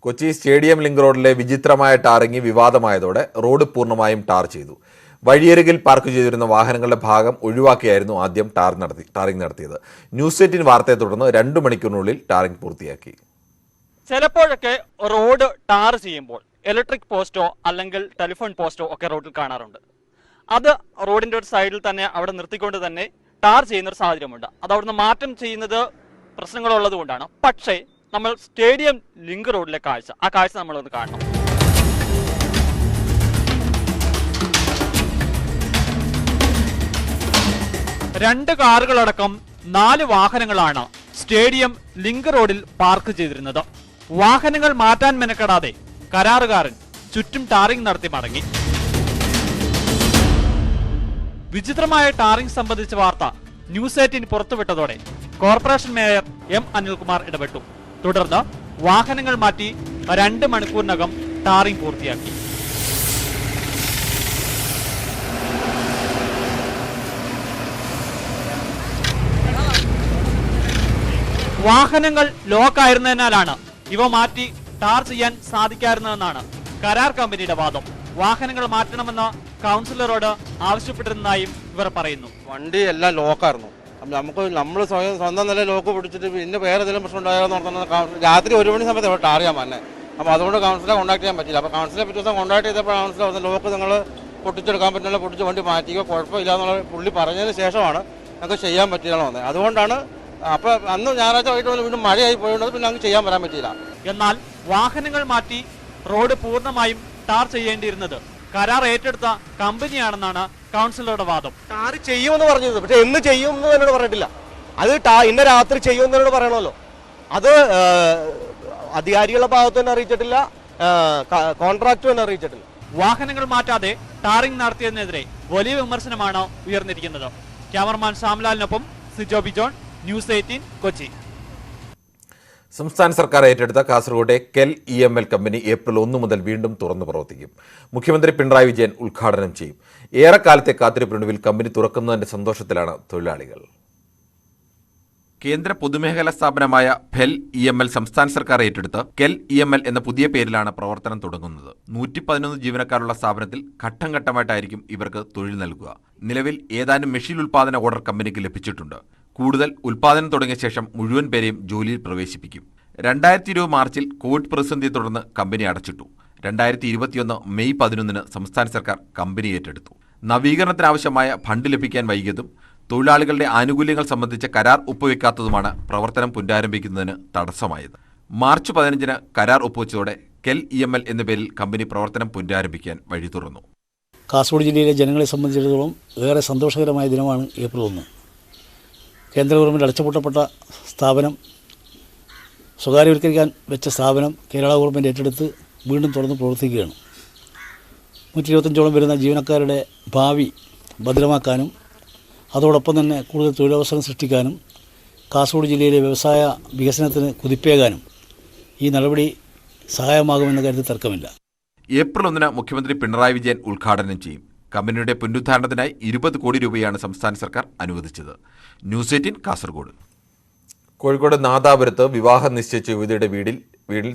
Kochi stadium link റോഡിലെ വിചിത്രമായ tarring വിവാദമായതോടെ റോഡ് പൂർണ്ണമായും ടാർ ചെയ്തു. വഴിയരികിൽ പാർക്ക് ചെയ്തിരുന്ന വാഹനങ്ങളുടെ ഭാഗം ഒഴിവാക്കിയായിരുന്നു ആദ്യം ടാറിംഗ് നടത്തിയത്. ന്യൂസ് 18 വാർത്തയെ തുടർന്ന് 2 മണിക്കൂറിനുള്ളിൽ ടാറിംഗ് പൂർത്തിയാക്കി. ചിലപ്പോഴൊക്കെ റോഡ് ടാർ ചെയ്യുമ്പോൾ ഇലക്ട്രിക് പോസ്റ്റോ അല്ലെങ്കിൽ ടെലിഫോൺ പോസ്റ്റോ ഒക്കെ റോഡിൽ കാണാറുണ്ട്. അത് റോഡിന്റെ ഒരു സൈഡിൽ തന്നെ അവിടെ നിർത്തിക്കൊണ്ട് തന്നെ ടാർ ചെയ്യുന്ന ഒരു സാഹചര്യമുണ്ട്. അത് അവിടുന്ന് മാറ്റം ചെയ്യുന്നത് പ്രശ്നങ്ങളുള്ളത് കൊണ്ടാണ്. പക്ഷേ നമ്മൾ സ്റ്റേഡിയം ലിങ്ക് റോഡിലെ ആ കാഴ്ച നമ്മളൊന്ന് കാണണം. രണ്ട് കാറുകളടക്കം 4 വാഹനങ്ങളാണ് സ്റ്റേഡിയം ലിങ്ക് റോഡിൽ പാർക്ക് ചെയ്തിരുന്നത്. വാഹനങ്ങൾ മാറ്റാൻ മെനക്കെടാതെ കരാറുകാരൻ ചുറ്റും ടാറിംഗ് നടത്തി മടങ്ങി. വിചിത്രമായ ടാറിംഗ് സംബന്ധിച്ച വാർത്ത ന്യൂസ് 18 പുറത്തുവിട്ടതോടെ കോർപ്പറേഷൻ മേയർ എം അനിൽകുമാർ ഇടപെട്ടു. തുടർന്ന് വാഹനങ്ങൾ മാറ്റി 2 മണിക്കൂറിനകം ടാറിംഗ് പൂർത്തിയാക്കി. വാഹനങ്ങൾ ലോക്കായിരുന്നതിനാലാണ് ഇവ മാറ്റി ടാർ ചെയ്യാൻ സാധിക്കാറുന്നതെന്നാണ് കരാർ കമ്പനിയുടെ വാദം. വാഹനങ്ങൾ മാറ്റണമെന്ന് കൗൺസിലറോട് ആവശ്യപ്പെട്ടിരുന്നതായും ഇവർ പറയുന്നു. വണ്ടി എല്ലാം ലോക്കായിരുന്നു. നമ്മൾ സ്വന്തം നില ലോക്ക് പിടിച്ചിട്ട് പിന്നെ വേറെ എന്തെങ്കിലും പ്രശ്നം ഉണ്ടായാലെന്ന് പറഞ്ഞാൽ രാത്രി 1 മണി സമയത്ത് ഇവിടെ ടാർ ചെയ്യാൻ വന്നെ. അപ്പോൾ അതുകൊണ്ട് കൗൺസിലറെ കോൺടാക്ട് ചെയ്യാൻ പറ്റില്ല. അപ്പോൾ കൗൺസിലറെ പിറ്റേ ദിവസം കോൺടാക്ട് ചെയ്തപ്പോൾ കൗൺസിലർ ലോക്ക് നിങ്ങൾ പൊട്ടിച്ചെടുക്കാൻ പറ്റില്ല, പൊട്ടിച്ച് വണ്ടി മാറ്റിക്കോ, കുഴപ്പമില്ല എന്നുള്ള പുള്ളി പറഞ്ഞതിന് ശേഷമാണ് ഞങ്ങൾക്ക് ചെയ്യാൻ പറ്റില്ലെന്ന് വന്നത്. അതുകൊണ്ടാണ് അപ്പോൾ അന്ന് ഞായറാഴ്ച വൈകിട്ട് വീണ്ടും മഴയായി പോയത്, പിന്നെ ഞങ്ങൾക്ക് ചെയ്യാൻ വരാൻ പറ്റിയില്ല. എന്നാൽ വാഹനങ്ങൾ മാറ്റി റോഡ് പൂർണ്ണമായും ടാർ ചെയ്യേണ്ടിയിരുന്നത് കരാർ ഏറ്റെടുത്ത കമ്പനിയാണെന്നാണ് കൗൺസിലറുടെ വാദം. ടാർ ചെയ്യുമെന്ന് പറഞ്ഞത്, പക്ഷെ എന്ന് ചെയ്യുമെന്ന് എന്നോട് പറഞ്ഞിട്ടില്ല. അത് ഇന്ന രാത്രി ചെയ്യുമെന്ന് എന്നോട് പറയണമല്ലോ. അത് അധികാരികളുടെ ഭാഗത്ത് തന്നെ അറിയിച്ചിട്ടില്ല, കോൺട്രാക്ട് തന്നെ അറിയിച്ചിട്ടില്ല. വാഹനങ്ങൾ മാറ്റാതെ ടാറിംഗ് നടത്തിയതിനെതിരെ വലിയ വിമർശനമാണ് ഉയർന്നിരിക്കുന്നത്. ക്യാമറമാൻ ശ്യാംലാലിനൊപ്പം സിജോ ബിജോൺ, ന്യൂസ് 18 കൊച്ചി. സംസ്ഥാന സർക്കാർ ഏറ്റെടുത്ത കാസർഗോഡെ കെൽ EML കമ്പനി ഏപ്രിൽ 1 മുതൽ വീണ്ടും തുറന്നു പ്രവർത്തിക്കും. മുഖ്യമന്ത്രി പിണറായി വിജയൻ ഉദ്ഘാടനം ചെയ്യും. ഏറെക്കാലത്തെ കാത്തിരിപ്പിനൊടുവിൽ കമ്പനി തുറക്കുന്നതിന്റെ സന്തോഷത്തിലാണ് തൊഴിലാളികൾ. കേന്ദ്ര പൊതുമേഖലാ സ്ഥാപനമായ ഫെൽ EML സംസ്ഥാന സർക്കാർ ഏറ്റെടുത്ത് കെൽ EML എന്ന പുതിയ പേരിലാണ് പ്രവർത്തനം തുടങ്ങുന്നത്. 111 ജീവനക്കാരുള്ള സ്ഥാപനത്തിൽ ഘട്ടം ഘട്ടമായിട്ടായിരിക്കും ഇവർക്ക് തൊഴിൽ നൽകുക. നിലവിൽ ഏതാനും മെഷീൻ ഉൽപ്പാദന ഓർഡർ കമ്പനിക്ക് ലഭിച്ചിട്ടുണ്ട്. കൂടുതൽ ഉൽപ്പാദനം തുടങ്ങിയ ശേഷം മുഴുവൻ പേരെയും ജോലിയിൽ പ്രവേശിപ്പിക്കും. 2020 മാർച്ചിൽ കോവിഡ് പ്രതിസന്ധിയെ തുടർന്ന് കമ്പനി അടച്ചിട്ടു. 2021 മെയ് 11 സംസ്ഥാന സർക്കാർ കമ്പനി ഏറ്റെടുത്തു. നവീകരണത്തിനാവശ്യമായ ഫണ്ട് ലഭിക്കാൻ വൈകിയതും തൊഴിലാളികളുടെ ആനുകൂല്യങ്ങൾ സംബന്ധിച്ച കരാർ ഒപ്പുവെക്കാത്തതുമാണ് പ്രവർത്തനം പുനരാരംഭിക്കുന്നതിന് തടസ്സമായത്. മാർച്ച് 15 കരാർ ഒപ്പുവെച്ചതോടെ കെൽ EML എന്ന പേരിൽ കമ്പനി പ്രവർത്തനം പുനരാരംഭിക്കാൻ വഴി തുറന്നു. കാസർഗോഡ് ജില്ലയിലെ ജനങ്ങളെ സംബന്ധിച്ചിടത്തോളം ഏറെ സന്തോഷകരമായ ദിനമാണ് ഏപ്രിൽ 1. കേന്ദ്ര ഗവൺമെൻറ് അടച്ചുപൂട്ടപ്പെട്ട സ്ഥാപനം, സ്വകാര്യവൽക്കരിക്കാൻ വെച്ച സ്ഥാപനം കേരള ഗവൺമെൻറ് ഏറ്റെടുത്ത് വീണ്ടും തുറന്ന് പ്രവർത്തിക്കുകയാണ്. 125ഓളം വരുന്ന ജീവനക്കാരുടെ ഭാവി ഭദ്രമാക്കാനും അതോടൊപ്പം തന്നെ കൂടുതൽ തൊഴിലവസരം സൃഷ്ടിക്കാനും കാസർഗോഡ് ജില്ലയിലെ വ്യവസായ വികസനത്തിന് കുതിപ്പേകാനും ഈ നടപടി സഹായമാകുമെന്ന കാര്യത്തിൽ തർക്കമില്ല. ഏപ്രിൽ 1 മുഖ്യമന്ത്രി പിണറായി വിജയൻ ഉദ്ഘാടനം ചെയ്യും. കമ്പനിയുടെ പുനരുദ്ധാരണത്തിനായി 20 കോടി രൂപയാണ് സംസ്ഥാന സർക്കാർ അനുവദിച്ചത്. ന്യൂസ് 18 കാസർഗോഡ്. കോഴിക്കോട് നാദാപുരത്ത് വിവാഹം നിശ്ചയിച്ച യുവതിയുടെ വീടിൽ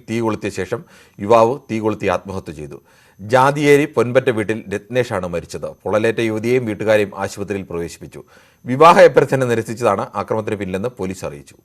തീ കൊളുത്തിയ ശേഷം യുവാവ് തീ കൊളുത്തി ആത്മഹത്യ ചെയ്തു. ജാതിയേരി പൊൻപറ്റ വീട്ടിൽ രത്നേഷാണ് മരിച്ചത്. പൊള്ളലേറ്റ യുവതിയെയും വീട്ടുകാരെയും ആശുപത്രിയിൽ പ്രവേശിപ്പിച്ചു. വിവാഹ അഭ്യർത്ഥന നിരസിച്ചതാണ് ആക്രമണത്തിന് പിന്നിലെന്ന് പോലീസ് അറിയിച്ചു.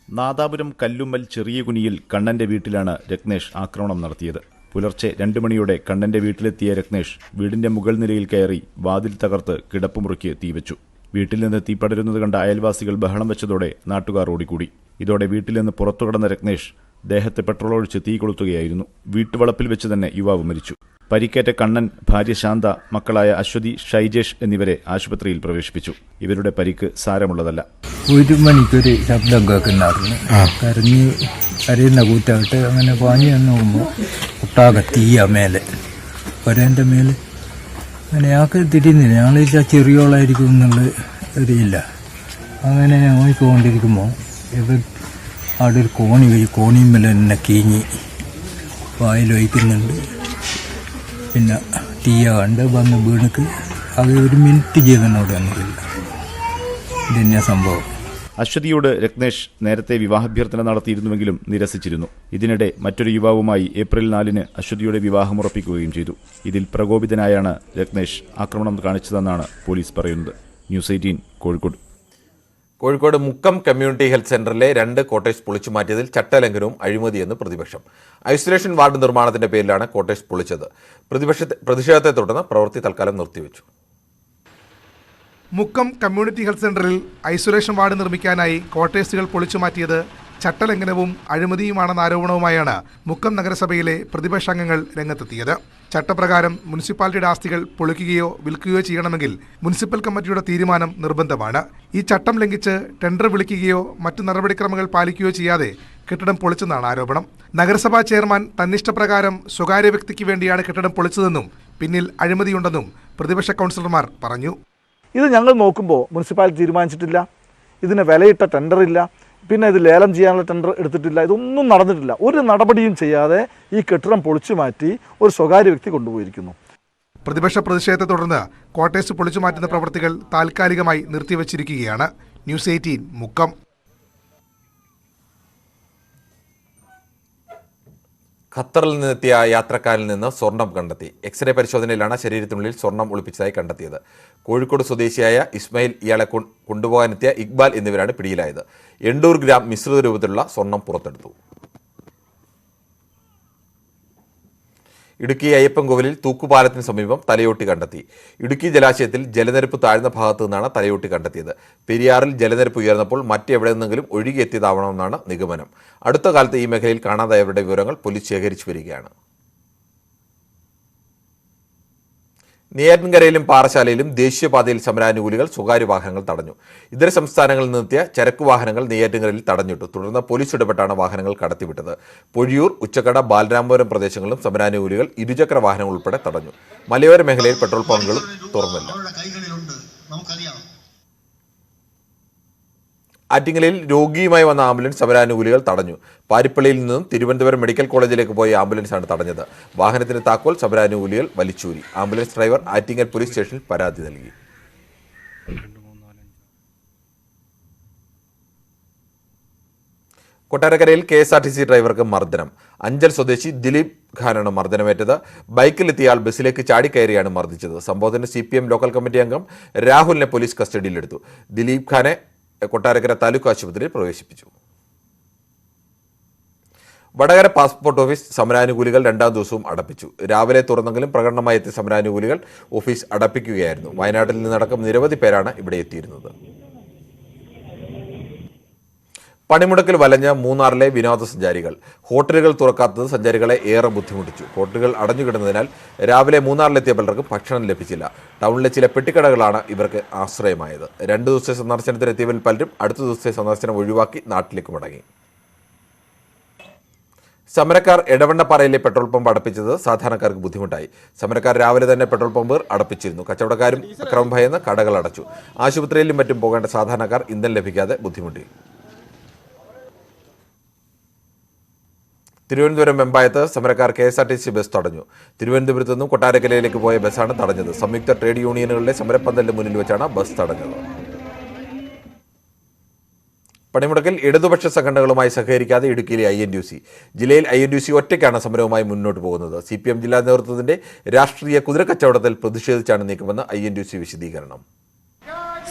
നാദാപുരം കല്ലുമ്മൽ ചെറിയ കുനിയിൽ കണ്ണന്റെ വീട്ടിലാണ് രത്നേഷ് ആക്രമണം നടത്തിയത്. പുലർച്ചെ 2 മണിയോടെ കണ്ണന്റെ വീട്ടിലെത്തിയ രത്നേഷ് വീടിന്റെ മുകൾ നിലയിൽ കയറി വാതിൽ തകർത്ത് കിടപ്പുമുറിക്ക് തീവച്ചു. വീട്ടിൽ നിന്ന് തീ പടരുന്നത് കണ്ട അയൽവാസികൾ ബഹളം വെച്ചതോടെ നാട്ടുകാർ ഓടിക്കൂടി. ഇതോടെ വീട്ടിൽ നിന്ന് പുറത്തു കടന്ന രത്നേഷ് ദേഹത്ത് പെട്രോൾ ഒഴിച്ച് തീ കൊളുത്തുകയായിരുന്നു. വീട്ടുവളപ്പിൽ വെച്ച് തന്നെ യുവാവ് മരിച്ചു. പരിക്കേറ്റ കണ്ണൻ, ഭാര്യ ശാന്ത, മക്കളായ അശ്വതി, ഷൈജേഷ് എന്നിവരെ ആശുപത്രിയിൽ പ്രവേശിപ്പിച്ചു. ഇവരുടെ പരിക്ക് സാരമുള്ളതല്ല. 1 മണിക്കൊരു ശബ്ദം കേൾക്കുന്നായിരുന്നു. കരയുന്ന കൂറ്റായിട്ട് അങ്ങനെ പാഞ്ഞു നോക്കുമ്പോൾ ഒട്ടാകെ തീയ മേലെ വരേൻ്റെ മേലെ അങ്ങനെ ആൾക്ക് തിരിയുന്നില്ല. ഞങ്ങളില്ല ചെറിയോളായിരിക്കും എന്നുള്ള അറിയില്ല. അങ്ങനെ നോക്കിക്കൊണ്ടിരിക്കുമ്പോൾ ഇവർ അവിടെ ഒരു കോണിമേലെ തന്നെ കീഞ്ഞി വായിലൊഴിക്കുന്നുണ്ട്. പിന്നെ തീയ കണ്ട് വന്ന് വീണിക്ക് അത് 1 മിനിറ്റ് ജീവനോട് വന്നിട്ടില്ല. ഇതന്നെയാണ് സംഭവം. അശ്വതിയോട് രത്നേഷ് നേരത്തെ വിവാഹാഭ്യർത്ഥന നടത്തിയിരുന്നുവെങ്കിലും നിരസിച്ചിരുന്നു. ഇതിനിടെ മറ്റൊരു യുവാവുമായി ഏപ്രിൽ 4-ന് അശ്വതിയുടെ വിവാഹമുറപ്പിക്കുകയും ചെയ്തു. ഇതിൽ പ്രകോപിതനായാണ് രത്നേഷ് ആക്രമണം കാണിച്ചതെന്നാണ് പോലീസ് പറയുന്നത്. News 18 Kozhikode. Kozhikode Mukkam community health സെന്ററിലെ 2 ക്വാർട്ടേഴ്സ് പൊളിച്ചു മാറ്റിയതിൽ ചട്ടലംഘനവും അഴിമതിയെന്ന് പ്രതിപക്ഷം. ഐസൊലേഷൻ വാർഡ് നിർമ്മാണത്തിന്റെ പേരിലാണ് ക്വാർട്ടേഴ്സ് പൊളിച്ചത്. പ്രതിഷേധത്തെ തുടർന്ന് പ്രവൃത്തി തൽക്കാലം നിർത്തിവെച്ചു. മുക്കം കമ്മ്യൂണിറ്റി ഹെൽത്ത് സെന്ററിൽ ഐസൊലേഷൻ വാർഡ് നിർമ്മിക്കാനായി ക്വാർട്ടേഴ്സുകൾ പൊളിച്ചു മാറ്റിയത് ചട്ടലംഘനവും അഴിമതിയുമാണെന്ന ആരോപണവുമായാണ് മുക്കം നഗരസഭയിലെ പ്രതിപക്ഷാംഗങ്ങൾ രംഗത്തെത്തിയത്. ചട്ടപ്രകാരം മുനിസിപ്പാലിറ്റിയുടെ ആസ്തികൾ പൊളിക്കുകയോ വിൽക്കുകയോ ചെയ്യണമെങ്കിൽ മുനിസിപ്പൽ കമ്മിറ്റിയുടെ തീരുമാനം നിർബന്ധമാണ്. ഈ ചട്ടം ലംഘിച്ച് ടെൻഡർ വിളിക്കുകയോ മറ്റു നടപടിക്രമങ്ങൾ പാലിക്കുകയോ ചെയ്യാതെ കെട്ടിടം പൊളിച്ചെന്നാണ് ആരോപണം. നഗരസഭാ ചെയർമാൻ തന്നിഷ്ടപ്രകാരം സ്വകാര്യ വ്യക്തിക്ക് വേണ്ടിയാണ് കെട്ടിടം പൊളിച്ചതെന്നും പിന്നിൽ അഴിമതിയുണ്ടെന്നും പ്രതിപക്ഷ കൗൺസിലർമാർ പറഞ്ഞു. ഇത് ഞങ്ങൾ നോക്കുമ്പോൾ മുനിസിപ്പാലിറ്റി തീരുമാനിച്ചിട്ടില്ല, ഇതിന് വിലയിട്ട ടെൻഡറില്ല, പിന്നെ ഇത് ലേലം ചെയ്യാനുള്ള ടെൻഡർ എടുത്തിട്ടില്ല, ഇതൊന്നും നടന്നിട്ടില്ല. ഒരു നടപടിയും ചെയ്യാതെ ഈ കെട്ടിടം പൊളിച്ചു മാറ്റി ഒരു സ്വകാര്യ വ്യക്തി കൊണ്ടുപോയിരിക്കുന്നു. പ്രതിഷേധത്തെ തുടർന്ന് ക്വാർട്ടേഴ്സ് പൊളിച്ചു മാറ്റുന്ന പ്രവൃത്തികൾ താൽക്കാലികമായി നിർത്തിവച്ചിരിക്കുകയാണ്. ന്യൂസ് 18 മുക്കം. ഖത്തറിൽ നിന്നെത്തിയ യാത്രക്കാരിൽ നിന്ന് സ്വർണം കണ്ടെത്തി. എക്സ്റേ പരിശോധനയിലാണ് ശരീരത്തിനുള്ളിൽ സ്വർണം ഒളിപ്പിച്ചതായി കണ്ടെത്തിയത്. കോഴിക്കോട് സ്വദേശിയായ ഇസ്മായിൽ, ഇയാളെ കൊണ്ടുപോകാനെത്തിയ ഇക്ബാൽ എന്നിവരാണ് പിടിയിലായത്. 800 ഗ്രാം മിശ്രിത രൂപത്തിലുള്ള സ്വർണം പുറത്തെടുത്തു. ഇടുക്കി അയ്യപ്പൻകോവിലിൽ തൂക്കുപാലത്തിന് സമീപം തലയോട്ടി കണ്ടെത്തി. ഇടുക്കി ജലാശയത്തിൽ ജലനിരപ്പ് താഴ്ന്ന ഭാഗത്തു നിന്നാണ് തലയോട്ടി കണ്ടെത്തിയത്. പെരിയാറിൽ ജലനിരപ്പ് ഉയർന്നപ്പോൾ മറ്റെവിടെ നിന്നെങ്കിലും ഒഴുകിയെത്തിയതാവണമെന്നാണ് നിഗമനം. അടുത്ത കാലത്ത് ഈ മേഖലയിൽ കാണാതായവരുടെ വിവരങ്ങൾ പോലീസ് ശേഖരിച്ചു വരികയാണ്. നെയ്യാറ്റിൻകരയിലും പാറശാലയിലും ദേശീയപാതയിൽ സമരാനുകൂലികൾ സ്വകാര്യ വാഹനങ്ങൾ തടഞ്ഞു. ഇതര സംസ്ഥാനങ്ങളിൽ നിന്നെത്തിയ ചരക്ക് വാഹനങ്ങൾ നെയ്യാറ്റിൻകരയിൽ തടഞ്ഞിട്ടു. തുടർന്ന് പോലീസ് ഇടപെട്ടാണ് വാഹനങ്ങൾ കടത്തിവിട്ടത്. പൊഴിയൂർ, ഉച്ചക്കട, ബാലരാമപുരം പ്രദേശങ്ങളിലും സമരാനുകൂലികൾ ഇരുചക്ര വാഹനങ്ങൾ ഉൾപ്പെടെ തടഞ്ഞു. മലയോര മേഖലയിൽ പെട്രോൾ പമ്പുകളും തുറന്നില്ല. ആറ്റിങ്ങലിൽ രോഗിയുമായി വന്ന ആംബുലൻസ് സമരാനുകൂലികൾ തടഞ്ഞു. പാരിപ്പള്ളിയിൽ നിന്നും തിരുവനന്തപുരം മെഡിക്കൽ കോളേജിലേക്ക് പോയ ആംബുലൻസാണ് തടഞ്ഞത്. വാഹനത്തിന്റെ താക്കോൽ സമരാനുകൂലികൾ വലിച്ചൂരി. ആംബുലൻസ് ഡ്രൈവർ ആറ്റിങ്ങൽ പോലീസ് സ്റ്റേഷനിൽ പരാതി നൽകി. കൊട്ടാരക്കരയിൽ KSRTC ഡ്രൈവർക്ക് മർദ്ദനം. അഞ്ചൽ സ്വദേശി ദിലീപ് ഖാനാണ് മർദ്ദനമേറ്റത്. ബൈക്കിലെത്തിയ ആൾ ബസ്സിലേക്ക് ചാടിക്കയറിയാണ് മർദ്ദിച്ചത്. സംഭവത്തിന് CPM ലോക്കൽ കമ്മിറ്റി അംഗം രാഹുലിനെ പോലീസ് കസ്റ്റഡിയിലെടുത്തു. ദിലീപ് ഖാനെ കൊട്ടാരക്കര താലൂക്ക് ആശുപത്രിയിൽ പ്രവേശിപ്പിച്ചു. വടകര പാസ്പോർട്ട് ഓഫീസ് സമരാനുകൂലികൾ 2ാം ദിവസവും അടപ്പിച്ചു. രാവിലെ തുറന്നെങ്കിലും പ്രകടനമായി എത്തിയ സമരാനുകൂലികൾ ഓഫീസ് അടപ്പിക്കുകയായിരുന്നു. വയനാട്ടിൽ നിന്നടക്കം നിരവധി പേരാണ് ഇവിടെ എത്തിയിരുന്നത്. പണിമുടക്കിൽ വലഞ്ഞ മൂന്നാറിലെ വിനോദസഞ്ചാരികൾ. ഹോട്ടലുകൾ തുറക്കാത്തത് സഞ്ചാരികളെ ഏറെ ബുദ്ധിമുട്ടിച്ചു. ഹോട്ടലുകൾ അടഞ്ഞുകിടന്നതിനാൽ രാവിലെ മൂന്നാറിലെത്തിയ പലർക്കും ഭക്ഷണം ലഭിച്ചില്ല. ടൗണിലെ ചില പെട്ടിക്കടകളാണ് ഇവർക്ക് ആശ്രയമായത്. 2 ദിവസത്തെ സന്ദർശനത്തിനെത്തിയവരിൽ പലരും അടുത്ത ദിവസത്തെ സന്ദർശനം ഒഴിവാക്കി നാട്ടിലേക്ക് മടങ്ങി. സമരക്കാർ എടവണ്ണപ്പാറയിലെ പെട്രോൾ പമ്പ് അടപ്പിച്ചത് സാധാരണക്കാർക്ക് ബുദ്ധിമുട്ടായി. സമരക്കാർ രാവിലെ തന്നെ പെട്രോൾ പമ്പുകൾ അടപ്പിച്ചിരുന്നു. കച്ചവടക്കാരും അക്രമം ഭയന്ന് കടകൾ അടച്ചു. ആശുപത്രിയിലും മറ്റും പോകേണ്ട സാധാരണക്കാർ ഇന്ധനം ലഭിക്കാതെ ബുദ്ധിമുട്ടി. തിരുവനന്തപുരം വെമ്പായത്ത് സമരക്കാർ KSRTC ബസ് തടഞ്ഞു. തിരുവനന്തപുരത്ത് നിന്നും കൊട്ടാരക്കരയിലേക്ക് പോയ ബസ്സാണ് തടഞ്ഞത്. സംയുക്ത ട്രേഡ് യൂണിയനുകളുടെ സമരപ്പന്തലിന് മുന്നിൽ വെച്ചാണ് ബസ് തടഞ്ഞത്. പണിമുടക്കിൽ ഇടതുപക്ഷ സംഘടനകളുമായി സഹകരിക്കാതെ ഇടുക്കിയിലെ INTUC. ജില്ലയിൽ INTUC ഒറ്റയ്ക്കാണ് സമരവുമായി മുന്നോട്ട് പോകുന്നത്. CPM ജില്ലാ നേതൃത്വത്തിന്റെ രാഷ്ട്രീയ കുതിരക്കച്ചവടത്തിൽ പ്രതിഷേധിച്ചാണ് നീക്കമെന്ന് INTUC വിശദീകരണം.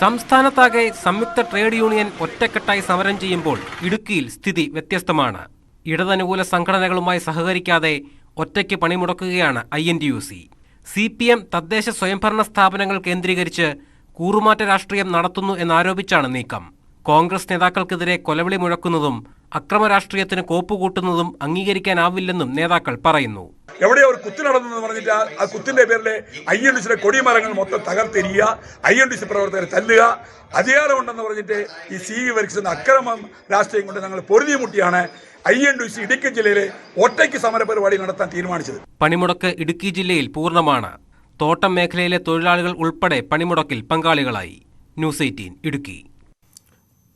സംസ്ഥാനത്താകെ സംയുക്ത ട്രേഡ് യൂണിയൻ ഒറ്റക്കെട്ടായി സമരം ചെയ്യുമ്പോൾ ഇടുക്കിയിൽ സ്ഥിതി വ്യത്യസ്തമാണ്. ഇടതനുകൂല സംഘടനകളുമായി സഹകരിക്കാതെ ഒറ്റയ്ക്ക് പണിമുടക്കുകയാണ് INTUC. CPM തദ്ദേശ സ്വയംഭരണ സ്ഥാപനങ്ങൾ കേന്ദ്രീകരിച്ച് കൂറുമാറ്റ രാഷ്ട്രീയം നടത്തുന്നു എന്നാരോപിച്ചാണ് നീക്കം. കോൺഗ്രസ് നേതാക്കൾക്കെതിരെ കൊലവിളി മുഴക്കുന്നതും അക്രമ രാഷ്ട്രീയത്തിന് കോപ്പുകൂട്ടുന്നതും അംഗീകരിക്കാനാവില്ലെന്നും നേതാക്കൾ പറയുന്നു. എവിടെയോ ഒരു കുത്ത് നടന്നെന്ന് പറഞ്ഞിട്ട് ആ കുത്തിന്റെ പേരിൽ INTUCയുടെ കൊടിമരങ്ങൾ മൊത്തം തകർത്തെരിയുക, INTUC പ്രവർത്തകരെ തല്ലുക, അധികാരമുണ്ടെന്ന് പറഞ്ഞിട്ട് ഈ CV വർഗീസ് അക്രമം രാഷ്ട്രീയം കൊണ്ട് ഞങ്ങൾ പൊറുതിമുട്ടിയാണ് INTUC ഇടുക്കി ജില്ലയിലെ ഒറ്റയ്ക്ക് സമരപരിപാടി നടത്താൻ തീരുമാനിച്ചത്. പണിമുടക്ക് ഇടുക്കി ജില്ലയിൽ പൂർണ്ണമാണ്. തോട്ടം മേഖലയിലെ തൊഴിലാളികൾ ഉൾപ്പെടെ പണിമുടക്കിൽ പങ്കാളികളായി. ന്യൂസ് 18 ഇടുക്കി.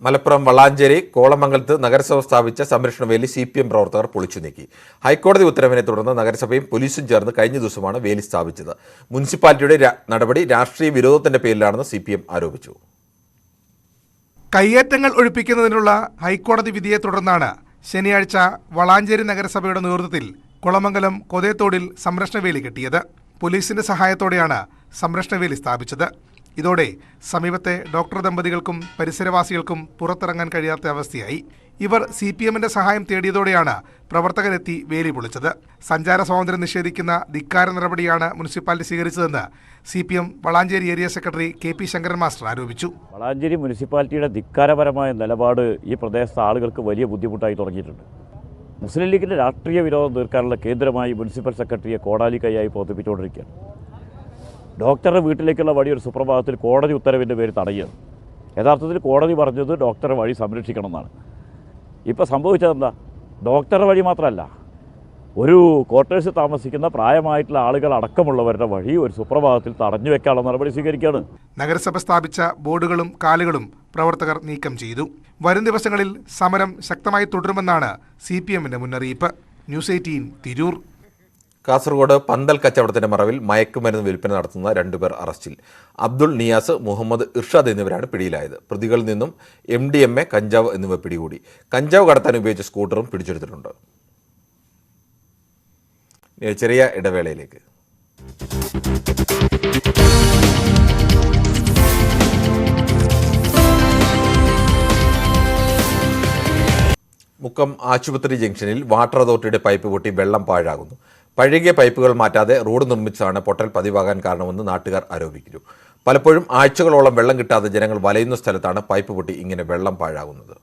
മലപ്പുറം വളാഞ്ചേരി കോളമംഗലത്ത് നഗരസഭ സ്ഥാപിച്ച സംരക്ഷണ വേലി CPM പ്രവർത്തകർ പൊളിച്ചു നീക്കി. ഹൈക്കോടതി ഉത്തരവിനെ തുടർന്ന് നഗരസഭയും പോലീസും ചേർന്ന് കഴിഞ്ഞ ദിവസമാണ് വേലി സ്ഥാപിച്ചത്. മുനിസിപ്പാലിറ്റിയുടെ നടപടി രാഷ്ട്രീയ വിരോധത്തിന്റെ പേരിലാണെന്ന് CPM ആരോപിച്ചു. കയ്യേറ്റങ്ങൾ ഒഴിപ്പിക്കുന്നതിനുള്ള ഹൈക്കോടതി വിധിയെ തുടർന്നാണ് ശനിയാഴ്ച വളാഞ്ചേരി നഗരസഭയുടെ നേതൃത്വത്തിൽ കുളമംഗലം കൊതേത്തോടിൽ സംരക്ഷണവേലി കെട്ടിയത്. പോലീസിന്റെ സഹായത്തോടെയാണ് സംരക്ഷണവേലി സ്ഥാപിച്ചത്. ഇതോടെ സമീപത്തെ ഡോക്ടർ ദമ്പതികൾക്കും പരിസരവാസികൾക്കും പുറത്തിറങ്ങാൻ കഴിയാത്ത അവസ്ഥയായി. ഇവർ CPMന്റെ സഹായം തേടിയതോടെയാണ് പ്രവർത്തകരെത്തി വേലി പൊളിച്ചത്. സഞ്ചാര സ്വാതന്ത്ര്യം നിഷേധിക്കുന്ന ധിക്കാര നടപടിയാണ് മുനിസിപ്പാലിറ്റി സ്വീകരിച്ചതെന്ന് CPM Valanchery area secretary KP Sankaran master ആരോപിച്ചു. വളാഞ്ചേരി മുനിസിപ്പാലിറ്റിയുടെ ധിക്കാരപരമായ നിലപാട് ഈ പ്രദേശത്തെ ആളുകൾക്ക് വലിയ ബുദ്ധിമുട്ടായി തുടങ്ങിയിട്ടുണ്ട്. മുസ്ലിം ലീഗിൻ്റെ രാഷ്ട്രീയ വിരോധം തീർക്കാനുള്ള കേന്ദ്രമായി മുനിസിപ്പൽ സെക്രട്ടറിയെ കോടാലി കൈയായി പ്രവർത്തിപ്പിച്ചുകൊണ്ടിരിക്കുകയാണ്. ഡോക്ടറുടെ വീട്ടിലേക്കുള്ള വഴി ഒരു സുപ്രഭാതത്തിൽ കോടതി ഉത്തരവിൻ്റെ പേര് തടയുകയാണ്. യഥാർത്ഥത്തിൽ കോടതി പറഞ്ഞത് ഡോക്ടറെ വഴി സംരക്ഷിക്കണമെന്നാണ്. ഇപ്പോൾ സംഭവിച്ചതെന്താ? ഡോക്ടറുടെ വഴി മാത്രമല്ല, ഒരു ക്വാർട്ടേഴ്സിൽ താമസിക്കുന്ന പ്രായമായിട്ടുള്ള ആളുകൾ അടക്കമുള്ളവരുടെ വഴി ഒരു സുപ്രഭാതത്തിൽ തടഞ്ഞു വെക്കാനുള്ള നടപടി സ്വീകരിക്കുകയാണ്. നഗരസഭ സ്ഥാപിച്ച ബോർഡുകളും കാലുകളും പ്രവർത്തകർ നീക്കം ചെയ്തു. വരും ദിവസങ്ങളിൽ സമരം ശക്തമായി തുടരുമെന്നാണ് CPMന്റെ മുന്നറിയിപ്പ്. ന്യൂസ് 18 തിരൂർ. കാസർഗോഡ് പന്തൽ കച്ചവടത്തിന്റെ മറവിൽ മയക്കുമരുന്ന് വിൽപ്പന നടത്തുന്ന 2 പേർ അറസ്റ്റിൽ. അബ്ദുൾ നിയാസ്, മുഹമ്മദ് ഇർഷാദ് എന്നിവരാണ് പിടിയിലായത്. പ്രതികളിൽ നിന്നും MDMA, കഞ്ചാവ് എന്നിവ പിടികൂടി. കഞ്ചാവ് കടത്താൻ ഉപയോഗിച്ച സ്കൂട്ടറും പിടിച്ചെടുത്തിട്ടുണ്ട്. ചെറിയ ഇടവേളയിലേക്ക്. മുക്കം ആശുപത്രി ജംഗ്ഷനിൽ വാട്ടർ അതോറിറ്റിയുടെ പൈപ്പ് പൊട്ടി വെള്ളം പാഴാകുന്നു. പഴകിയ പൈപ്പുകൾ മാറ്റാതെ റോഡ് നിർമ്മിച്ചതാണ് പൊട്ടൽ പതിവാകാൻ കാരണമെന്ന് നാട്ടുകാർ ആരോപിക്കുന്നു. പലപ്പോഴും ആഴ്ചകളോളം വെള്ളം കിട്ടാതെ ജനങ്ങൾ വലയുന്ന സ്ഥലത്താണ് പൈപ്പ് പൊട്ടി ഇങ്ങനെ വെള്ളം പാഴാകുന്നത്.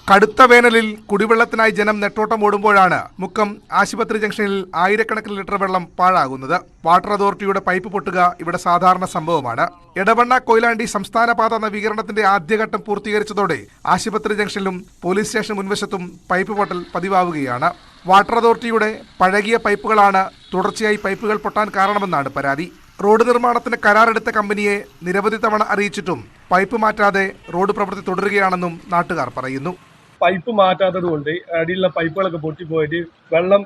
കടുത്ത വേനലിൽ കുടിവെള്ളത്തിനായി ജനം നെട്ടോട്ടം ഓടുമ്പോഴാണ് മുക്കം ആശുപത്രി ജംഗ്ഷനിൽ ആയിരക്കണക്കിന് ലിറ്റർ വെള്ളം പാഴാകുന്നത്. വാട്ടർ അതോറിറ്റിയുടെ പൈപ്പ് പൊട്ടുക ഇവിടെ സാധാരണ സംഭവമാണ്. എടവണ്ണ കൊയിലാണ്ടി സംസ്ഥാന പാത നവീകരണത്തിന്റെ ആദ്യഘട്ടം പൂർത്തീകരിച്ചതോടെ ആശുപത്രി ജംഗ്ഷനിലും പോലീസ് സ്റ്റേഷൻ മുൻവശത്തും പൈപ്പ് പൊട്ടൽ പതിവാവുകയാണ്. വാട്ടർ അതോറിറ്റിയുടെ പഴകിയ പൈപ്പുകളാണ് തുടർച്ചയായി പൈപ്പുകൾ പൊട്ടാൻ കാരണമെന്നാണ് പരാതി. റോഡ് നിർമ്മാണത്തിന് കരാറെടുത്ത കമ്പനിയെ നിരവധി തവണ അറിയിച്ചിട്ടും പൈപ്പ് മാറ്റാതെ റോഡ് പ്രവൃത്തി തുടരുകയാണെന്നും നാട്ടുകാർ പറയുന്നു. പൈപ്പ് മാറ്റാത്തത് കൊണ്ട് അടിയിലുള്ള പൈപ്പുകളൊക്കെ പൊട്ടിപ്പോയിട്ട് വെള്ളം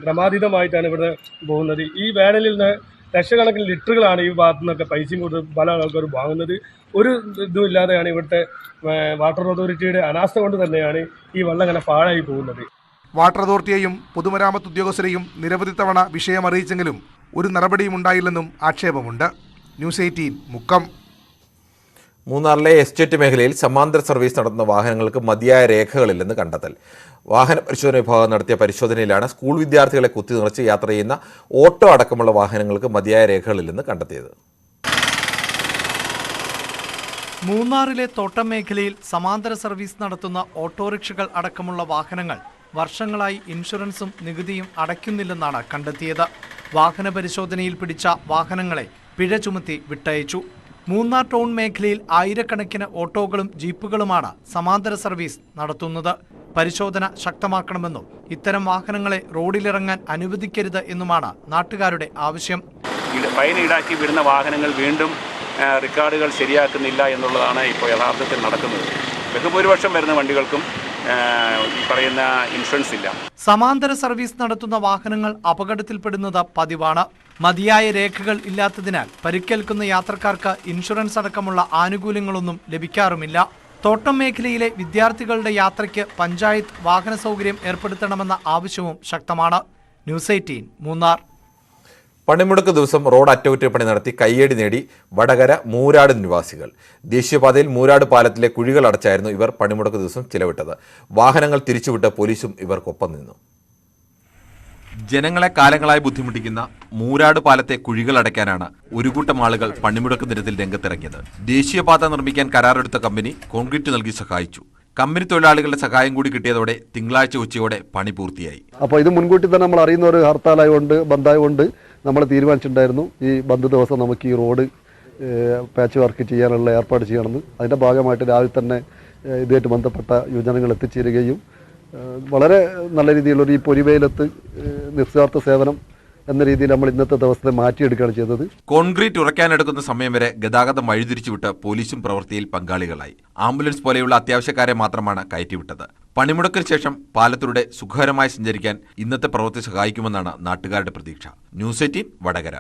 ക്രമാതീതമായിട്ടാണ് ഇവിടെ പോകുന്നത്. ഈ വേനലിൽ നിന്ന് ലക്ഷക്കണക്കിന് ലിറ്ററുകളാണ് ഈ ഭാഗത്തു നിന്നൊക്കെ പൈസയും കൊടുത്ത് പല ആൾക്കാരും വാങ്ങുന്നത്. ഒരു ഇതും ഇല്ലാതെയാണ് ഇവിടുത്തെ വാട്ടർ അതോറിറ്റിയുടെ അനാസ്ഥ കൊണ്ട് തന്നെയാണ് ഈ വെള്ളം ഇങ്ങനെ പാഴായി പോകുന്നത്. വാട്ടർ അതോറിറ്റിയെയും പൊതുമരാമത്ത് ഉദ്യോഗസ്ഥരെയും നിരവധി തവണ വിഷയം അറിയിച്ചെങ്കിലും ഒരു നടപടിയും ഉണ്ടായില്ലെന്നും ആക്ഷേപമുണ്ട്. ന്യൂസ് 18 മുക്കം. മൂന്നാറിലെ എസ്റ്റേറ്റ് മേഖലയിൽ സമാന്തര സർവീസ് നടത്തുന്ന വാഹനങ്ങൾക്ക് മതിയായ രേഖകളില്ലെന്ന് കണ്ടെത്തൽ. വാഹന പരിശോധന വിഭാഗം നടത്തിയ പരിശോധനയിലാണ് സ്കൂൾ വിദ്യാർത്ഥികളെ കുത്തി നിറച്ച് യാത്ര ചെയ്യുന്ന ഓട്ടോ അടക്കമുള്ള വാഹനങ്ങൾക്ക് മതിയായ രേഖകളില്ലെന്ന് കണ്ടെത്തിയത്. മൂന്നാറിലെ തോട്ടം മേഖലയിൽ സമാന്തര സർവീസ് നടത്തുന്ന ഓട്ടോറിക്ഷകൾ അടക്കമുള്ള വാഹനങ്ങൾ വർഷങ്ങളായി ഇൻഷുറൻസും നികുതിയും അടയ്ക്കുന്നില്ലെന്നാണ് കണ്ടെത്തിയത്. വാഹന പരിശോധനയിൽ പിടിച്ച വാഹനങ്ങളെ പിഴ ചുമത്തി വിട്ടയച്ചു. മൂന്നാർ ടൗൺ മേഖലയിൽ ആയിരക്കണക്കിന് ഓട്ടോകളും ജീപ്പുകളുമാണ് സമാന്തര സർവീസ് നടത്തുന്നത്. പരിശോധന ശക്തമാക്കണമെന്നും ഇത്തരം വാഹനങ്ങളെ റോഡിലിറങ്ങാൻ അനുവദിക്കരുത് എന്നുമാണ് നാട്ടുകാരുടെ ആവശ്യം. ഫൈൻ ഈടാക്കി വിടുന്ന വാഹനങ്ങൾ വീണ്ടും റെക്കോർഡുകൾ ശരിയാക്കുന്നില്ല എന്നുള്ളതാണ് ഇപ്പോൾ യഥാർത്ഥത്തിൽ നടക്കുന്നത്. ബഹുഭൂരിപക്ഷം വരുന്ന വണ്ടികൾക്കും ഈ പറയുന്ന ഇൻഷുറൻസ് ഇല്ല. സമാന്തര സർവീസ് നടത്തുന്ന വാഹനങ്ങൾ അപകടത്തിൽപ്പെടുന്നത് പതിവാണ്. മതിയായ രേഖകൾ ഇല്ലാത്തതിനാൽ പരിക്കേൽക്കുന്ന യാത്രക്കാർക്ക് ഇൻഷുറൻസ് അടക്കമുള്ള ആനുകൂല്യങ്ങളൊന്നും ലഭിക്കാറുമില്ല. തോട്ടം മേഖലയിലെ വിദ്യാർത്ഥികളുടെ യാത്രയ്ക്ക് പഞ്ചായത്ത് വാഹന സൗകര്യം ഏർപ്പെടുത്തണമെന്ന ആവശ്യവും ശക്തമാണ്. ന്യൂസ് 18 മൂന്നാർ. പണിമുടക്ക് ദിവസം റോഡ് അറ്റകുറ്റപ്പണി നടത്തി കയ്യടി നേടി വടകര മൂരാട് നിവാസികൾ. ദേശീയപാതയിൽ മൂരാട് പാലത്തിലെ കുഴികൾ അടച്ചായിരുന്നു ഇവർ പണിമുടക്ക് ദിവസം ചിലവിട്ടത്. വാഹനങ്ങൾ തിരിച്ചുവിട്ട് പോലീസും ഇവർക്കൊപ്പം നിന്നു. ജനങ്ങളെ കാലങ്ങളായി ബുദ്ധിമുട്ടിക്കുന്ന മൂരാട് പാലത്തെ കുഴികൾ അടയ്ക്കാനാണ് ഒരു കൂട്ടം ആളുകൾ പണിമുടക്ക് ദിനത്തിൽ രംഗത്തിറങ്ങിയത്. ദേശീയപാത നിർമ്മിക്കാൻ കരാറെടുത്ത കമ്പനി കോൺക്രീറ്റ് നൽകി സഹായിച്ചു. കമ്പനി തൊഴിലാളികളുടെ സഹായം കൂടി കിട്ടിയതോടെ തിങ്കളാഴ്ച ഉച്ചയോടെ പണി പൂർത്തിയായി. അപ്പോൾ ഇത് മുൻകൂട്ടി തന്നെ നമ്മൾ അറിയുന്ന ഒരു ഹർത്താലായതുകൊണ്ട് ബന്ധായതുകൊണ്ട് നമ്മൾ തീരുമാനിച്ചിട്ടുണ്ടായിരുന്നു ഈ ബന്ദ് ദിവസം നമുക്ക് ഈ റോഡ് പാച്ച് വർക്ക് ചെയ്യാനുള്ള ഏർപ്പാട് ചെയ്യണമെന്ന്. അതിൻ്റെ ഭാഗമായിട്ട് രാവിലെ തന്നെ ഇതുമായിട്ട് ബന്ധപ്പെട്ട യുവജനങ്ങൾ എത്തിച്ചേരുകയും വളരെ നല്ല രീതിയിലുള്ള ഈ പൊരിവെയിലത്ത് നിസ്വാർത്ഥ സേവനം എന്ന രീതിയിൽ നമ്മൾ ഇന്നത്തെ ദിവസത്തെ മാറ്റിയെടുക്കുകയാണ് ചെയ്തത്. കോൺക്രീറ്റ് ഉറയ്ക്കാനെടുക്കുന്ന സമയം വരെ ഗതാഗതം വഴിതിരിച്ചുവിട്ട് പോലീസും പ്രവൃത്തിയിൽ പങ്കാളികളായി. ആംബുലൻസ് പോലെയുള്ള അത്യാവശ്യക്കാരെ മാത്രമാണ് കയറ്റിവിട്ടത്. പണിമുടക്കിന് ശേഷം പാലത്തിലൂടെ സുഖകരമായി സഞ്ചരിക്കാൻ ഇന്നത്തെ പ്രവൃത്തി സഹായിക്കുമെന്നാണ് നാട്ടുകാരുടെ പ്രതീക്ഷ. ന്യൂസ് 18 വടകര.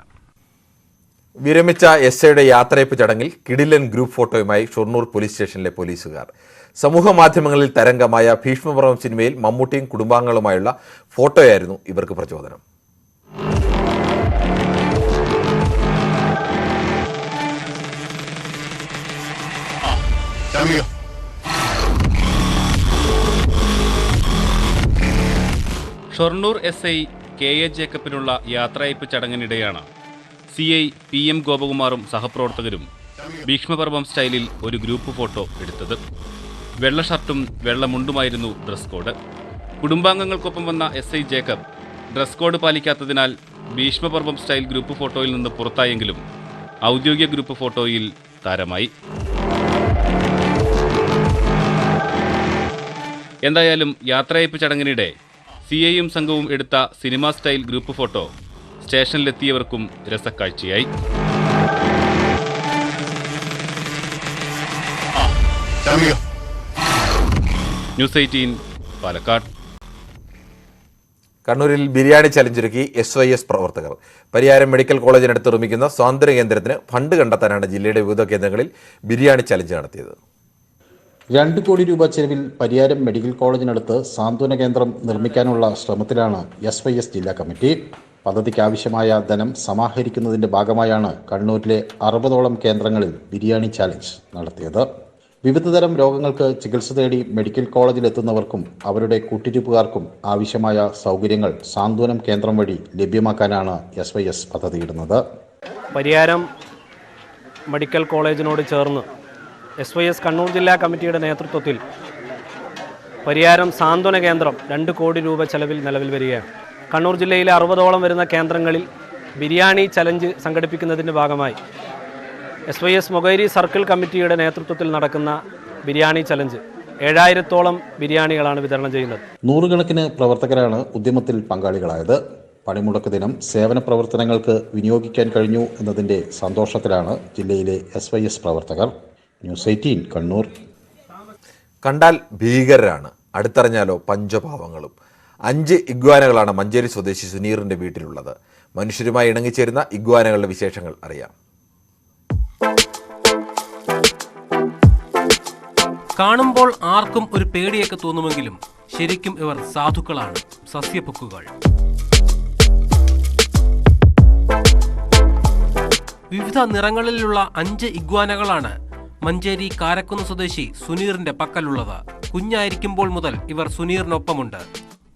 വിരമിച്ച എസ്ഐയുടെ യാത്രയപ്പ് ചടങ്ങിൽ കിടിലൻ ഗ്രൂപ്പ് ഫോട്ടോയുമായി ഷൊർണൂർ പോലീസ് സ്റ്റേഷനിലെ പോലീസുകാർ. സമൂഹ മാധ്യമങ്ങളിൽ തരംഗമായ ഭീഷ്മപർവം സിനിമയിൽ മമ്മൂട്ടിയും കുടുംബാംഗങ്ങളുമായുള്ള ഫോട്ടോയായിരുന്നു ഇവർക്ക് പ്രചോദനം. ഷൊർണൂർ SI KA ജേക്കബിനുള്ള യാത്രയയപ്പ് ചടങ്ങിനിടെയാണ് CI PM ഗോപകുമാറും സഹപ്രവർത്തകരും ഭീഷ്മപർവം സ്റ്റൈലിൽ ഒരു ഗ്രൂപ്പ് ഫോട്ടോ എടുത്തത്. വെള്ള ഷർട്ടും വെള്ള മുണ്ടുമായിരുന്നു ഡ്രസ് കോഡ്. കുടുംബാംഗങ്ങൾക്കൊപ്പം വന്ന SI ജേക്കബ് ഡ്രസ് കോഡ് പാലിക്കാത്തതിനാൽ ഭീഷ്മപർവം സ്റ്റൈൽ ഗ്രൂപ്പ് ഫോട്ടോയിൽ നിന്ന് പുറത്തായെങ്കിലും ഔദ്യോഗിക ഗ്രൂപ്പ് ഫോട്ടോയിൽ താരമായി. എന്തായാലും യാത്രയയപ്പ് ചടങ്ങിനിടെ CIയും സംഘവും എടുത്ത സിനിമാ സ്റ്റൈൽ ഗ്രൂപ്പ് ഫോട്ടോ സ്റ്റേഷനിലെത്തിയവർക്കും രസക്കാഴ്ചയായി. ന്യൂസ് 18 പാലക്കാട്. കണ്ണൂരിൽ ബിരിയാണി ചലഞ്ചൊരുക്കി SYS പ്രവർത്തകർ. പരിയാരം മെഡിക്കൽ കോളേജിനടുത്ത് നിർമ്മിക്കുന്ന സ്വാതന്ത്ര്യ കേന്ദ്രത്തിന് ഫണ്ട് കണ്ടെത്താനാണ് ജില്ലയുടെ വിവിധ കേന്ദ്രങ്ങളിൽ ബിരിയാണി ചലഞ്ച് നടത്തിയത്. 2 കോടി രൂപ ചെലവിൽ പരിയാരം മെഡിക്കൽ കോളേജിനടുത്ത് സാന്ത്വന കേന്ദ്രം നിർമ്മിക്കാനുള്ള ശ്രമത്തിലാണ് SYS ജില്ലാ കമ്മിറ്റി. പദ്ധതിക്ക് ആവശ്യമായ ധനം സമാഹരിക്കുന്നതിന്റെ ഭാഗമായാണ് കണ്ണൂരിലെ 60ഓളം കേന്ദ്രങ്ങളിൽ ബിരിയാണി ചാലഞ്ച് നടത്തിയത്. വിവിധതരം രോഗങ്ങൾക്ക് ചികിത്സ തേടി മെഡിക്കൽ കോളേജിലെത്തുന്നവർക്കും അവരുടെ കൂട്ടിരിപ്പുകാർക്കും ആവശ്യമായ സൗകര്യങ്ങൾ സാന്ത്വനം കേന്ദ്രം വഴി ലഭ്യമാക്കാനാണ് SYS പദ്ധതിയിടുന്നത്. പരിയാരം മെഡിക്കൽ കോളേജിനോട് ചേർന്ന് SYS കണ്ണൂർ ജില്ലാ കമ്മിറ്റിയുടെ നേതൃത്വത്തിൽ പരിയാരം സാന്ത്വന കേന്ദ്രം 2 കോടി രൂപ ചെലവിൽ നിലവിൽ വരികയാണ്. കണ്ണൂർ ജില്ലയിലെ 60ഓളം വരുന്ന കേന്ദ്രങ്ങളിൽ ബിരിയാണി ചലഞ്ച് സംഘടിപ്പിക്കുന്നതിൻ്റെ ഭാഗമായി SYS മൊകേരി സർക്കിൾ കമ്മിറ്റിയുടെ നേതൃത്വത്തിൽ നടക്കുന്ന ബിരിയാണി ചലഞ്ച് 7000ഓളം ബിരിയാണികളാണ് വിതരണം ചെയ്യുന്നത്. നൂറുകണക്കിന് പ്രവർത്തകരാണ് ഉദ്യമത്തിൽ പങ്കാളികളായത്. പണിമുടക്ക് ദിനം സേവന പ്രവർത്തനങ്ങൾക്ക് വിനിയോഗിക്കാൻ കഴിഞ്ഞു എന്നതിൻ്റെ സന്തോഷത്തിലാണ് ജില്ലയിലെ SYS പ്രവർത്തകർ. ന്യൂസ് 18 കണ്ണൂർ. കണ്ടാൽ ഭീകരരാണ്, അടുത്തറിഞ്ഞാലോ പഞ്ചപാവങ്ങളും. 5 ഇഗ്വാനകളാണ് മഞ്ചേരി സ്വദേശി സുനീറിന്റെ വീട്ടിലുള്ളത്. മനുഷ്യരുമായി ഇണങ്ങിച്ചേരുന്ന ഇഗ്വാനകളുടെ വിശേഷങ്ങൾ അറിയാം. കാണുമ്പോൾ ആർക്കും ഒരു പേടിയൊക്കെ തോന്നുമെങ്കിലും ശരിക്കും ഇവർ സാധുക്കളാണ്, സസ്യപൊക്കുകൾ. വിവിധ നിറങ്ങളിലുള്ള 5 ഇഗ്വാനകളാണ് മഞ്ചേരി കാരക്കുന്ന് സ്വദേശി സുനീറിന്റെ പക്കലുള്ളത്. കുഞ്ഞായിരിക്കുമ്പോൾ മുതൽ ഇവർ സുനീറിനൊപ്പമുണ്ട്.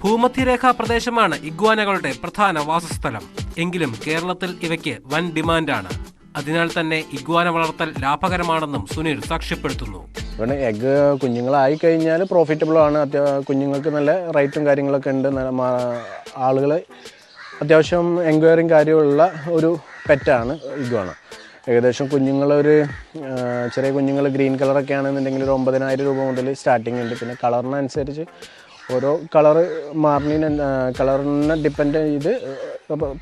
ഭൂമധ്യരേഖാ പ്രദേശമാണ് ഇഗ്വാനകളുടെ പ്രധാന വാസസ്ഥലം. എങ്കിലും കേരളത്തിൽ ഇവയ്ക്ക് വൻ ഡിമാൻഡാണ്. അതിനാൽ തന്നെ ഇഗ്വാന വളർത്തൽ ലാഭകരമാണെന്നും സുനീർ സാക്ഷ്യപ്പെടുത്തുന്നു. ഇവിടെ എഗ്ഗ് കുഞ്ഞുങ്ങളായി കഴിഞ്ഞാൽ പ്രോഫിറ്റബിൾ ആണ്. കുഞ്ഞുങ്ങൾക്ക് നല്ല റേറ്റും കാര്യങ്ങളൊക്കെ ഉണ്ട്. ആളുകൾ അത്യാവശ്യം എൻക്വയറിയും കാര്യമുള്ള ഒരു പെറ്റാണ് ഇഗ്വാന. ഏകദേശം കുഞ്ഞുങ്ങളൊരു ചെറിയ കുഞ്ഞുങ്ങൾ ഗ്രീൻ കളറൊക്കെ ആണെന്നുണ്ടെങ്കിൽ ഒരു 9000 രൂപ മുതൽ സ്റ്റാർട്ടിംഗ് ഉണ്ട്. പിന്നെ കളറിനനുസരിച്ച് ഓരോ കളറിനെ ഡിപ്പെൻഡ് ചെയ്ത്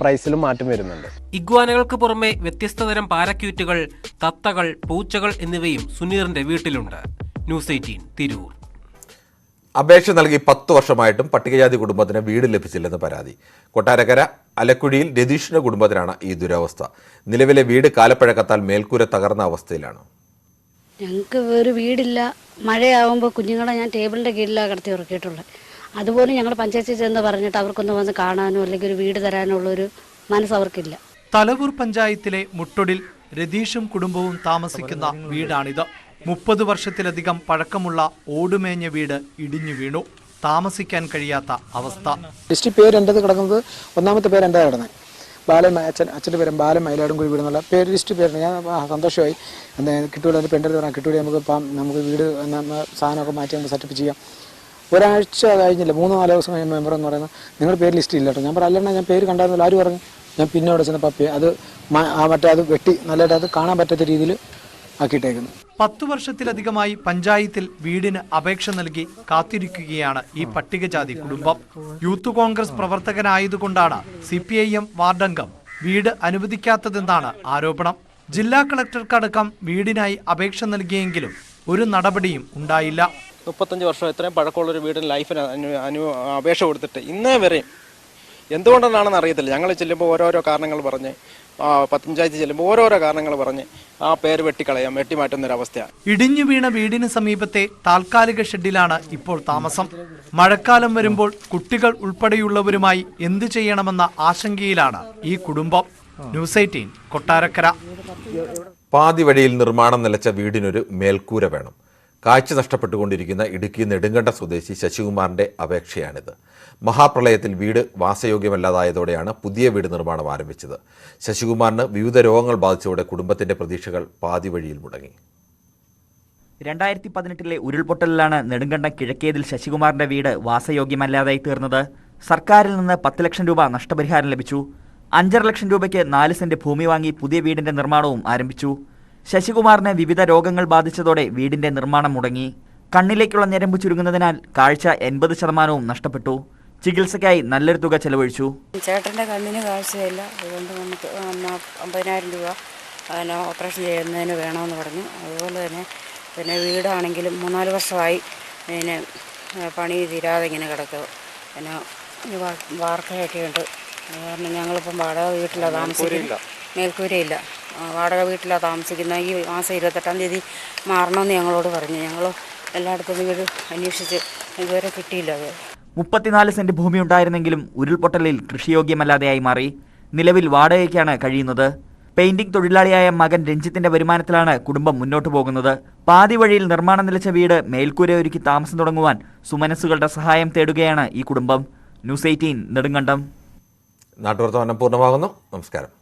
പ്രൈസിലും മാറ്റം വരുന്നുണ്ട്. ഇഗ്വാനകൾക്ക് പുറമെ വ്യത്യസ്ത തരം പാരക്യൂറ്റുകൾ, തത്തകൾ, പൂച്ചകൾ എന്നിവയും സുനീറിന്റെ വീട്ടിലുണ്ട്. ന്യൂസ് 18 തിരൂർ. അപേക്ഷ നൽകി 10 വർഷമായിട്ടും പട്ടികജാതി കുടുംബത്തിന് വീട് ലഭിച്ചില്ലെന്ന് പരാതി. കൊട്ടാരക്കര അലക്കുഴിയിൽ രതീഷിന്റെ കുടുംബത്തിനാണ് ഈ ദുരവസ്ഥ. നിലവിലെ വീട് കാലപ്പഴക്കത്താൽ മേൽക്കൂര തകർന്ന അവസ്ഥയിലാണ്. ഞങ്ങൾക്ക് ഒരു വീടില്ല. മഴയാവുമ്പോൾ കുഞ്ഞുങ്ങളെ ഞാൻ ടേബിളിൻ്റെ കീഴിലാണ് കിടത്തി ഉറക്കിയിട്ടുള്ളത്. അതുപോലെ ഞങ്ങൾ പഞ്ചായത്തിൽ ചെന്ന് പറഞ്ഞിട്ട് അവർക്കൊന്ന് വന്ന് കാണാനോ അല്ലെങ്കിൽ ഒരു വീട് തരാനുള്ളൊരു മനസ്സ് അവർക്കില്ല. തലവൂർ പഞ്ചായത്തിലെ മുട്ടൊടിൽ രതീഷും കുടുംബവും താമസിക്കുന്ന വീടാണിത്. 30 വർഷത്തിലധികം പഴക്കമുള്ള ഓടുമേഞ്ഞ വീട് ഇടിഞ്ഞു വീണു. താമസിക്കാൻ കഴിയാത്ത അവസ്ഥ. ലിസ്റ്റ് പേര് എൻ്റെത് കിടക്കുന്നത്, ഒന്നാമത്തെ പേര് എൻ്റെ കിടന്നത് ബാലൻ, അച്ഛൻ്റെ പേരും ബാലൻ മയിലാടുംകുഴി വീട് എന്നുള്ള പേര് ലിസ്റ്റ് പേരുണ്ട്. ഞാൻ സന്തോഷമായി. കിട്ടൂല, എൻ്റെ പെണ്ണിൽ പറഞ്ഞാൽ കിട്ടൂല, നമുക്ക് വീട് സാധനമൊക്കെ മാറ്റി നമുക്ക് സെറ്റപ്പ് ചെയ്യാം. ഒരാഴ്ച കഴിഞ്ഞില്ല, 3-4 ദിവസം കഴിഞ്ഞ മെമ്പർ എന്ന് പറയുന്നത് നിങ്ങളുടെ പേര് ലിസ്റ്റ് ഇല്ല കേട്ടോ. ഞാൻ പറഞ്ഞു അല്ലെണ്ണ, ഞാൻ പേര് കണ്ടായിരുന്നില്ല. ആര് പറഞ്ഞു? ഞാൻ പിന്നെ അവിടെ ചെന്നപ്പോൾ അത് മറ്റേ അത് വെട്ടി നല്ലതായിട്ട് അത് കാണാൻ പറ്റാത്ത രീതിയിൽ ആക്കിയിട്ടേക്കുന്നു. 10 വർഷത്തിലധികമായി പഞ്ചായത്തിൽ വീടിന് അപേക്ഷ നൽകി കാത്തിരിക്കുകയാണ് ഈ പട്ടികജാതി കുടുംബം. യൂത്ത് കോൺഗ്രസ് പ്രവർത്തകനായതുകൊണ്ടാണ് CPIM വാർഡംഗം വീട് അനുവദിക്കാത്തതെന്നാണ് ആരോപണം. ജില്ലാ കളക്ടർക്കടക്കം വീടിനായി അപേക്ഷ നൽകിയെങ്കിലും ഒരു നടപടിയും ഉണ്ടായില്ല. 35 വർഷം ഇത്രയും പഴക്കമുള്ളൊരു വീടിന് ലൈഫിന് അപേക്ഷ കൊടുത്തിട്ട് ഇന്നേ വരെയും എന്തുകൊണ്ടെന്നാണെന്ന് അറിയത്തില്ല. ഞങ്ങൾ ചെല്ലുമ്പോൾ ഓരോരോ കാരണങ്ങൾ പറഞ്ഞ് പഞ്ചായത്ത് ചെല്ലുമ്പോൾ ഓരോരോ കാരണങ്ങൾ പറഞ്ഞ് ആ പേര് വെട്ടിമാറ്റുന്നൊരവസ്ഥയാണ്. ഇടിഞ്ഞു വീണ വീടിന് സമീപത്തെ താൽക്കാലിക ഷെഡിലാണ് ഇപ്പോൾ താമസം. മഴക്കാലം വരുമ്പോൾ കുട്ടികൾ ഉൾപ്പെടെയുള്ളവരുമായി എന്തു ചെയ്യണമെന്ന ആശങ്കയിലാണ് ഈ കുടുംബം. ന്യൂസ് 18 കൊട്ടാരക്കര. പാതി വഴിയിൽ നിർമ്മാണം നിലച്ച വീടിനൊരു മേൽക്കൂര വേണം. കാഴ്ച നഷ്ടപ്പെട്ടുകൊണ്ടിരിക്കുന്ന ഇടുക്കി നെടുങ്കണ്ടം സ്വദേശി ശശികുമാറിന്റെ അപേക്ഷയാണിത്. മഹാപ്രളയത്തിൽ വീട് വാസയോഗ്യമല്ലാതായതോടെയാണ് പുതിയ വീട് നിർമ്മാണം ആരംഭിച്ചത്. ശശികുമാറിന് വിവിധ രോഗങ്ങൾ ബാധിച്ചതോടെ കുടുംബത്തിന്റെ പ്രതീക്ഷകൾ പാതി വഴിയിൽ മുടങ്ങി. 2018 ഉരുൾപൊട്ടലിലാണ് നെടുങ്കണ്ടം കിഴക്കേതിൽ ശശികുമാറിന്റെ വീട് വാസയോഗ്യമല്ലാതായി തീർന്നത്. സർക്കാരിൽ നിന്ന് 10 ലക്ഷം രൂപ നഷ്ടപരിഹാരം ലഭിച്ചു. 5.5 ലക്ഷം രൂപയ്ക്ക് 4 സെന്റ് ഭൂമി വാങ്ങി പുതിയ വീടിന്റെ നിർമ്മാണവും ആരംഭിച്ചു. ശശികുമാറിന് വിവിധ രോഗങ്ങൾ ബാധിച്ചതോടെ വീടിന്റെ നിർമ്മാണം മുടങ്ങി. കണ്ണിലേക്കുള്ള ഞരമ്പ് ചുരുങ്ങുന്നതിനാൽ കാഴ്ച 80% നഷ്ടപ്പെട്ടു. ചികിത്സയ്ക്കായി നല്ലൊരു തുക ചെലവഴിച്ചു. ചേട്ടൻ്റെ കണ്ണിന് കാഴ്ചയില്ല, അതുകൊണ്ട് നമുക്ക് 50,000 രൂപ ഓപ്പറേഷൻ ചെയ്യുന്നതിന് വേണമെന്ന് പറഞ്ഞു. അതുപോലെ തന്നെ പിന്നെ വീടാണെങ്കിലും 3-4 വർഷമായി പിന്നെ പണി തീരാതെ ഇങ്ങനെ കിടക്കുക. പിന്നെ വാർക്കയൊക്കെ ഉണ്ട്. കാരണം ഞങ്ങളിപ്പം വാടക വീട്ടിലാണ് താമസിക്കുന്നത്. മേൽക്കൂരയില്ല, വാടക വീട്ടിലാണ് താമസിക്കുന്നത്. ഈ മാസം 28-ാം തീയതി മാറണമെന്ന് ഞങ്ങളോട് പറഞ്ഞു. ഞങ്ങൾ എല്ലായിടത്തും വീട് അന്വേഷിച്ച് ഇതുവരെ കിട്ടിയില്ല. അത് 34 സെന്റ് ഭൂമി ഉണ്ടായിരുന്നെങ്കിലും ഉരുൾപൊട്ടലിൽ കൃഷിയോഗ്യമല്ലാതെയായി മാറി. നിലവിൽ വാടകയ്ക്കാണ് കഴിയുന്നത്. പെയിന്റിംഗ് തൊഴിലാളിയായ മകൻ രഞ്ജിത്തിന്റെ വരുമാനത്തിലാണ് കുടുംബം മുന്നോട്ടു പോകുന്നത്. പാതി വഴിയിൽ നിർമ്മാണം നിലച്ച വീട് മേൽക്കൂരയൊരുക്കി താമസം തുടങ്ങുവാൻ സുമനസ്സുകളുടെ സഹായം തേടുകയാണ് ഈ കുടുംബം. ന്യൂസ് 18 നെടുങ്കണ്ടം. നാട്ടുവർത്തമാനം പൂർണ്ണമാകുന്നു. നമസ്കാരം.